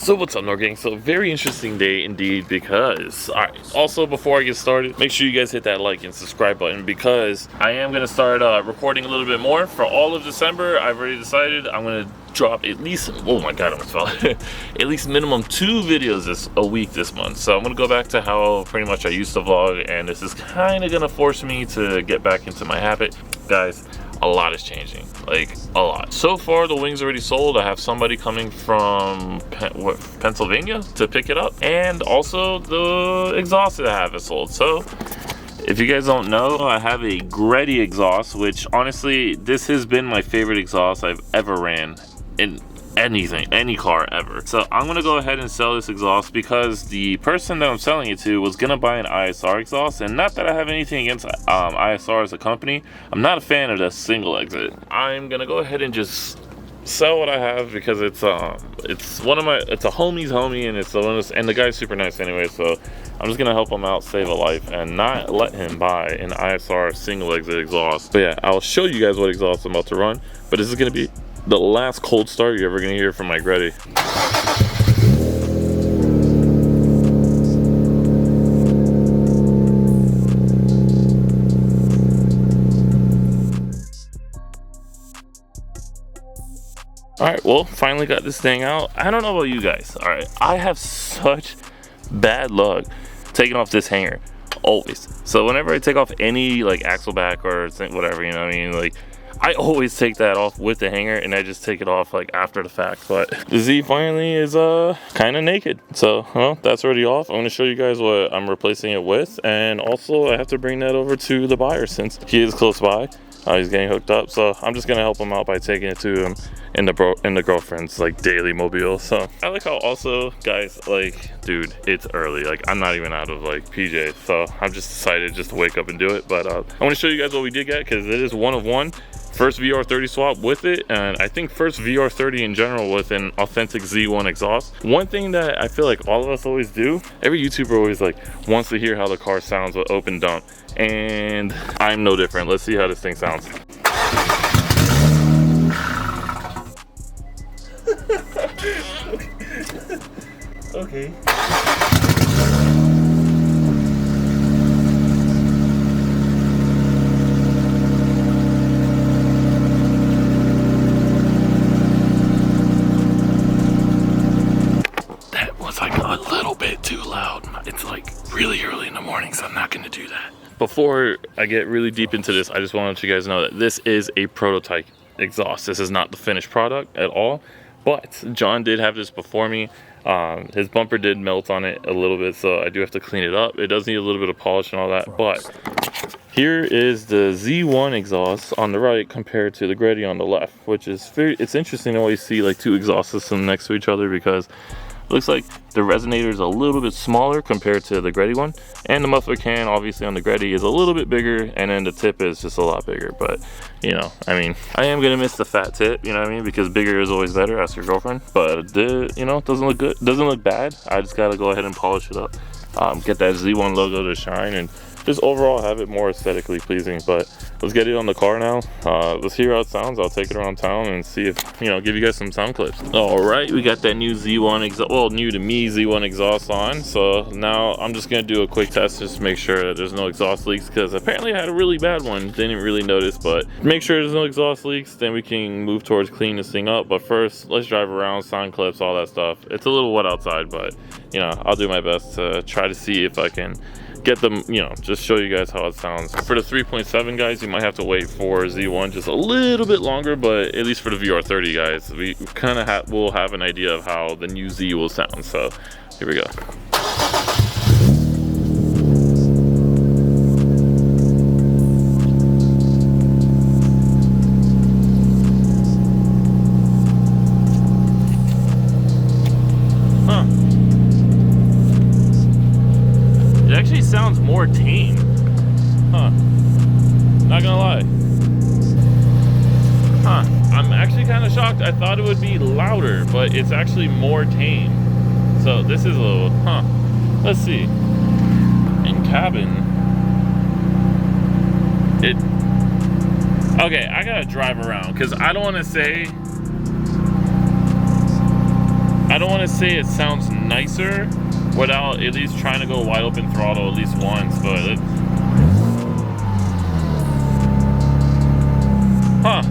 So what's up, Noir gang? So very interesting day indeed, because also before I get started, make sure you guys hit that like and subscribe button, because I am going to start recording a little bit more for all of December. I've already decided I'm going to drop at least, oh my god, I almost fell at least minimum 2 videos a week this month. So I'm going to go back to how pretty much I used to vlog, and this is kind of going to force me to get back into my habit. Guys, a lot is changing, like a lot. So far the wings already sold. I have somebody coming from Pennsylvania to pick it up, and also the exhaust that I have is sold. So if you guys don't know, I have a Greddy exhaust, which honestly, this has been my favorite exhaust I've ever ran in anything, any car ever. So I'm gonna go ahead and sell this exhaust, because the person that I'm selling it to was gonna buy an ISR exhaust. And not that I have anything against ISR as a company, I'm not a fan of the single exit. I'm gonna go ahead and just sell what I have, because it's one of my, it's a homie's homie, and it's and the guy's super nice anyway. So I'm just gonna help him out, save a life, and not let him buy an ISR single exit exhaust. But yeah, I'll show you guys what exhaust I'm about to run, but this is gonna be the last cold start you're ever gonna hear from my Greddy. Alright, well, finally got this thing out. I don't know about you guys, alright? I have such bad luck taking off this hanger, always. So whenever I take off any like axle back or whatever, you know what I mean, like I always take that off with the hanger, and I just take it off like after the fact. But the Z finally is kind of naked. So, well, that's already off. I'm going to show you guys what I'm replacing it with. And also, I have to bring that over to the buyer since he is close by. He's getting hooked up. So I'm just going to help him out by taking it to him in the girlfriend's like daily mobile. So I like how also, guys, like, dude, it's early. Like, I'm not even out of like PJs. So I've just decided just to wake up and do it. But I want to show you guys what we did get, because it is one of one. First VR30 swap with it, and I think first VR30 in general with an authentic Z1 exhaust. One thing that I feel like all of us always do, every YouTuber always like wants to hear how the car sounds with open dump, and I'm no different. Let's see how this thing sounds. Okay. Too loud. It's like really early in the morning, so I'm not going to do that. Before I get really deep into this, I just want to let you guys know that this is a prototype exhaust. This is not the finished product at all, but John did have this before me. His bumper did melt on it a little bit, so I do have to clean it up. It does need a little bit of polish and all that, but here is the Z1 exhaust on the right compared to the Greddy on the left, which is it's interesting to always see like 2 exhaust systems next to each other, because looks like the resonator is a little bit smaller compared to the Greddy one, and the muffler can obviously on the Greddy is a little bit bigger, and then the tip is just a lot bigger. But you know, I mean, I am gonna miss the fat tip, you know what I mean, because bigger is always better. Ask your girlfriend. But you know, it doesn't look good, doesn't look bad. I just gotta go ahead and polish it up, get that Z1 logo to shine, and just overall have it more aesthetically pleasing. But let's get it on the car now. Let's hear how it sounds. I'll take it around town and see if, you know, give you guys some sound clips. All right, we got that new Z1 exhaust, well, new to me Z1 exhaust on. So now I'm just gonna do a quick test just to make sure that there's no exhaust leaks, because apparently I had a really bad one, didn't really notice. But make sure there's no exhaust leaks, then we can move towards cleaning this thing up. But first, let's drive around, sound clips, all that stuff. It's a little wet outside, but you know, I'll do my best to try to see if I can get them, you know, just show you guys how it sounds. For the 3.7 guys, you might have to wait for Z1 just a little bit longer, but at least for the VR30 guys, we kind of will have an idea of how the new Z will sound. So here we go. Sounds more tame, huh? Not gonna lie, huh? I'm actually kind of shocked. I thought it would be louder, but it's actually more tame. So this is a little, huh? Let's see. In cabin, it. Okay, I gotta drive around because I don't want to say I don't want to say it sounds nicer without at least trying to go wide open throttle at least once, but huh.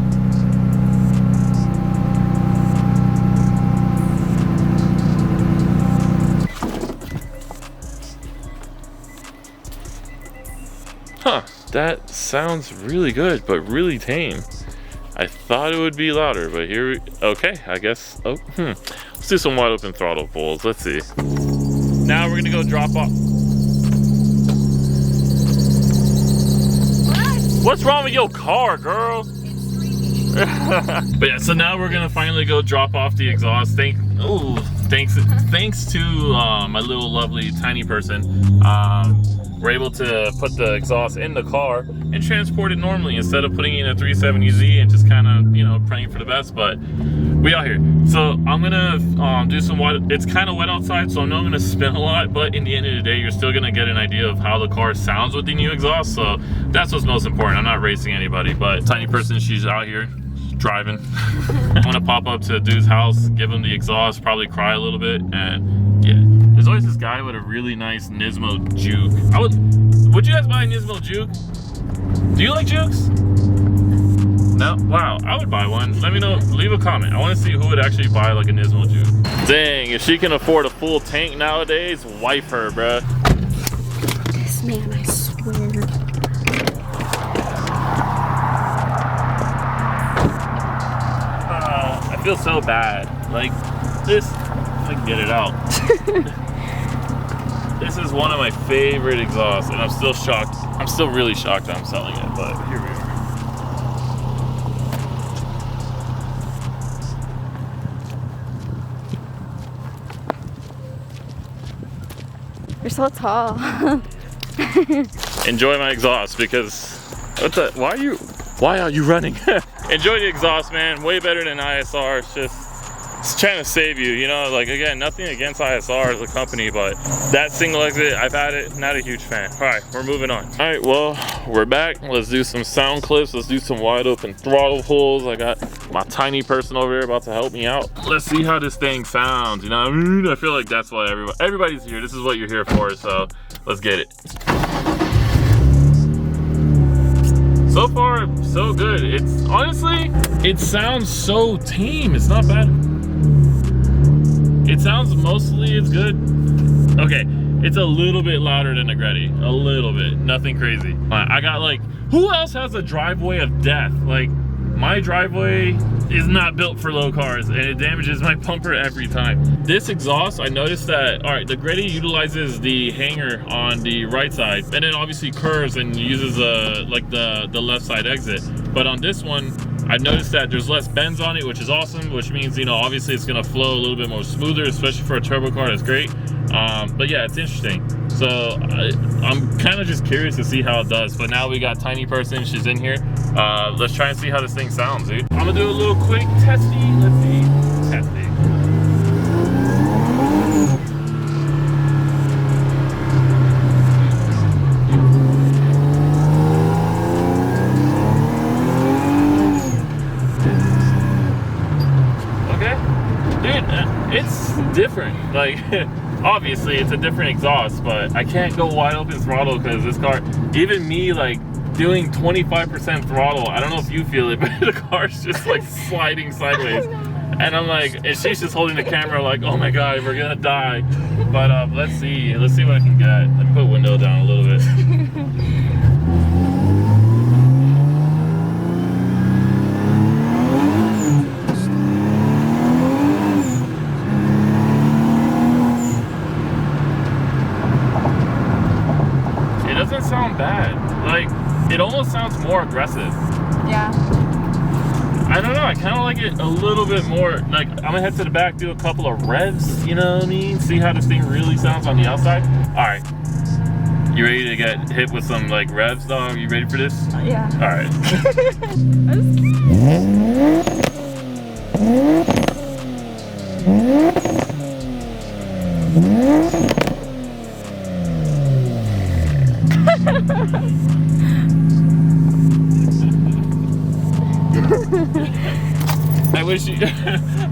Huh, that sounds really good, but really tame. I thought it would be louder, but here we, okay, I guess, let's do some wide open throttle pulls, let's see. Now we're gonna go drop off. What? What's wrong with your car, girl? But yeah, so now we're gonna finally go drop off the exhaust. Thanks to my little lovely tiny person. We're able to put the exhaust in the car and transport it normally instead of putting it in a 370Z and just kind of, you know, praying for the best. But we out here. So I'm gonna do some wide. It's kind of wet outside, so I know I'm gonna spin a lot. But in the end of the day, you're still gonna get an idea of how the car sounds with the new exhaust. So that's what's most important. I'm not racing anybody, but tiny person, she's out here driving. I'm gonna pop up to a dude's house, give him the exhaust, probably cry a little bit, and yeah. There's always this guy with a really nice Nismo Juke. Would you guys buy a Nismo Juke? Do you like Jukes? No? Wow, I would buy one. Let me know, leave a comment. I want to see who would actually buy like a Nismo Juke. Dang, if she can afford a full tank nowadays, wife her, bruh. This man, I swear. I feel so bad. Like, this, if I can get it out. This is one of my favorite exhausts, and I'm still shocked. I'm still really shocked that I'm selling it, but here we are. You're so tall. Enjoy my exhaust because why are you running? Enjoy the exhaust, man. Way better than ISR. It's trying to save you, you know, like, again, nothing against ISR as a company, but that single exit, I've had it, not a huge fan. All right, we're moving on. All right, well, we're back. Let's do some sound clips. Let's do some wide open throttle pulls. I got my tiny person over here about to help me out. Let's see how this thing sounds, you know what I mean? I feel like that's why everybody's here. This is what you're here for, so let's get it. So far, so good. It's honestly, it sounds so tame. It's not bad. It sounds mostly, it's good. Okay, it's a little bit louder than the Greddy. A little bit, nothing crazy. I got like, who else has a driveway of death? Like, my driveway is not built for low cars and it damages my bumper every time. This exhaust, I noticed that, all right, the Greddy utilizes the hanger on the right side and then obviously curves and uses like the left side exit. But on this one, I noticed that there's less bends on it, which is awesome, which means, you know, obviously it's gonna flow a little bit more smoother, especially for a turbo car. That's great. But yeah, it's interesting. So I'm kind of just curious to see how it does. But now we got tiny person, she's in here. Let's try and see how this thing sounds, dude. I'm gonna do a little quick testy. Let's see, testy. It's different, like obviously it's a different exhaust, but I can't go wide open throttle because this car, even me like doing 25% throttle, I don't know if you feel it, but the car's just like sliding sideways. And I'm like, and she's just holding the camera like, oh my God, we're gonna die. But let's see what I can get. Let me put window down a little bit. Sound bad. Like, it almost sounds more aggressive. Yeah. I don't know, I kind of like it a little bit more. Like, I'm gonna head to the back, do a couple of revs, you know what I mean? See how this thing really sounds on the outside. All right, you ready to get hit with some like revs, dog? You ready for this? Yeah. All right.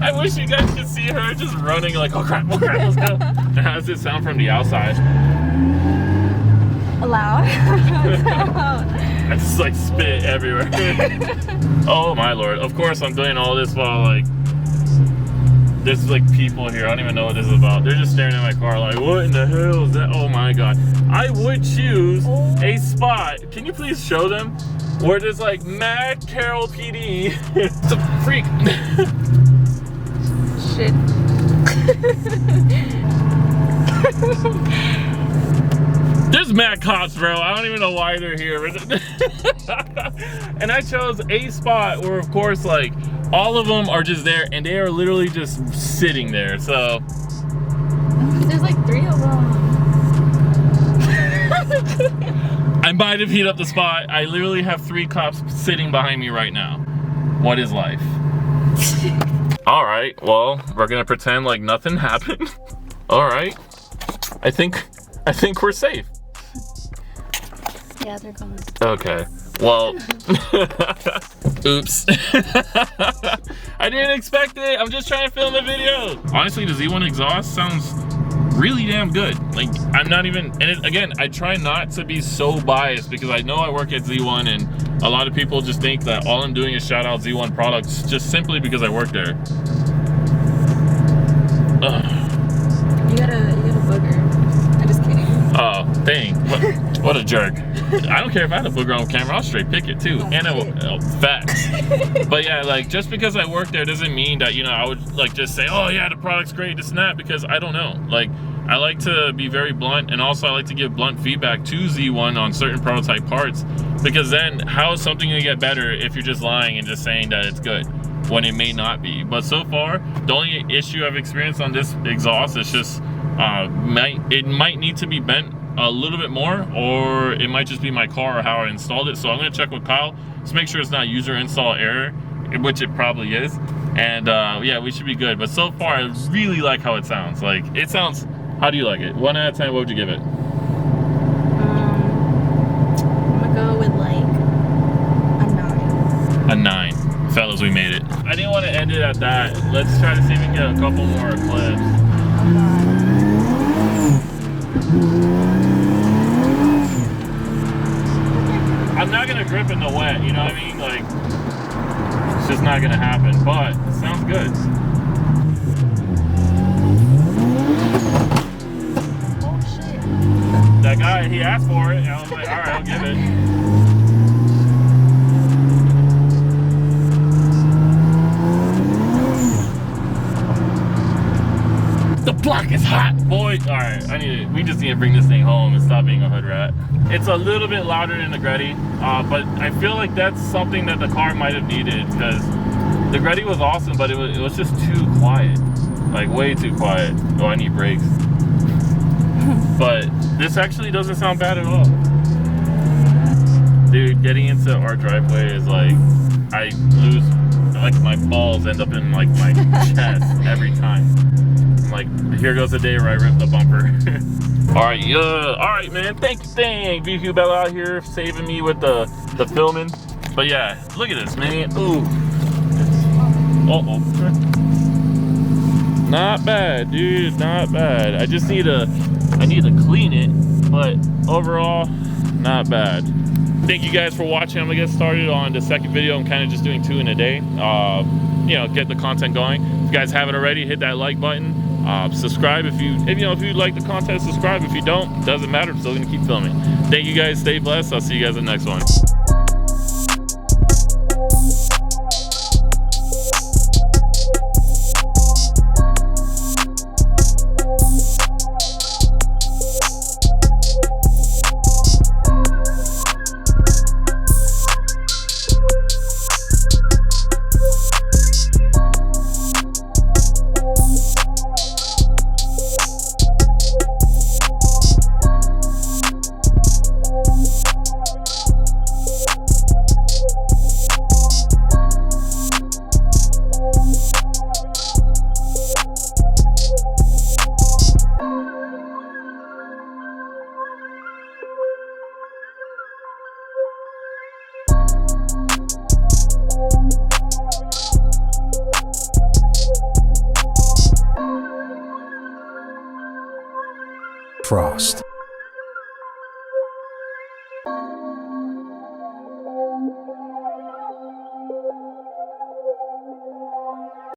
I wish you guys could see her just running like, oh crap, let's go. And how does it sound from the outside? Loud. I just like spit everywhere. Oh my lord. Of course I'm doing all this while like there's like people here. I don't even know what this is about. They're just staring at my car like, what in the hell is that? Oh my god. I would choose a spot. Can you please show them? Where there's like Mad Carroll PD. It's a freak. Shit. There's mad cops, bro. I don't even know why they're here. And I chose a spot where, of course, like all of them are just there, and they are literally just sitting there. So there's like 3 of them. I might have heat up the spot. I literally have 3 cops sitting behind me right now. What is life? All right. Well, we're gonna pretend like nothing happened. All right. I think we're safe. Yeah, they're gone. Okay, well, oops. I didn't expect it. I'm just trying to film the video. Honestly, the Z1 exhaust sounds really damn good. Like, I'm not even, and again, I try not to be so biased because I know I work at Z1 and a lot of people just think that all I'm doing is shout out Z1 products just simply because I work there. You got a booger. I'm just kidding. Oh, dang. What a jerk. I don't care if I had a booger on camera, I'll straight pick it too. And facts. But yeah, like just because I work there doesn't mean that, you know, I would like just say, oh yeah, the product's great, this and that, because I don't know. Like, I like to be very blunt, and also I like to give blunt feedback to Z1 on certain prototype parts, because then how is something gonna get better if you're just lying and just saying that it's good when it may not be? But so far, the only issue I've experienced on this exhaust is just it might need to be bent a little bit more, or it might just be my car or how I installed it. So I'm gonna check with Kyle to make sure it's not user install error, which it probably is. And yeah, we should be good. But so far, I really like how it sounds. Like, it sounds, how do you like it? 1 out of 10, what would you give it? I'm gonna go with like a 9. A 9. Fellas, we made it. I didn't want to end it at that. Let's try to see if we can get a couple more clips. I'm not gonna grip in the wet, you know what I mean? Like, it's just not gonna happen, but it sounds good. Oh shit. That guy, he asked for it, and I was like, alright, I'll give it. The block is hot, boy. All right, we just need to bring this thing home and stop being a hood rat. It's a little bit louder than the Greddy, but I feel like that's something that the car might have needed, because the Greddy was awesome, but it was just too quiet, like way too quiet. Oh, I need brakes. But this actually doesn't sound bad at all. Dude, getting into our driveway is like, I lose, like my balls end up in like my chest every time. Like, here goes the day where I rip the bumper. All right, man. Thank you, VQ Bella out here saving me with the filming. But yeah, look at this, man. Ooh. Not bad, dude. Not bad. I just need to clean it, but overall, not bad. Thank you guys for watching. I'm gonna get started on the second video. I'm kind of just doing 2 in a day. You know, get the content going. If you guys haven't already, hit that like button. Subscribe if you like the content. Subscribe. If you don't, doesn't matter. I'm still gonna keep filming. Thank you guys. Stay blessed. I'll see you guys in the next one. Frost.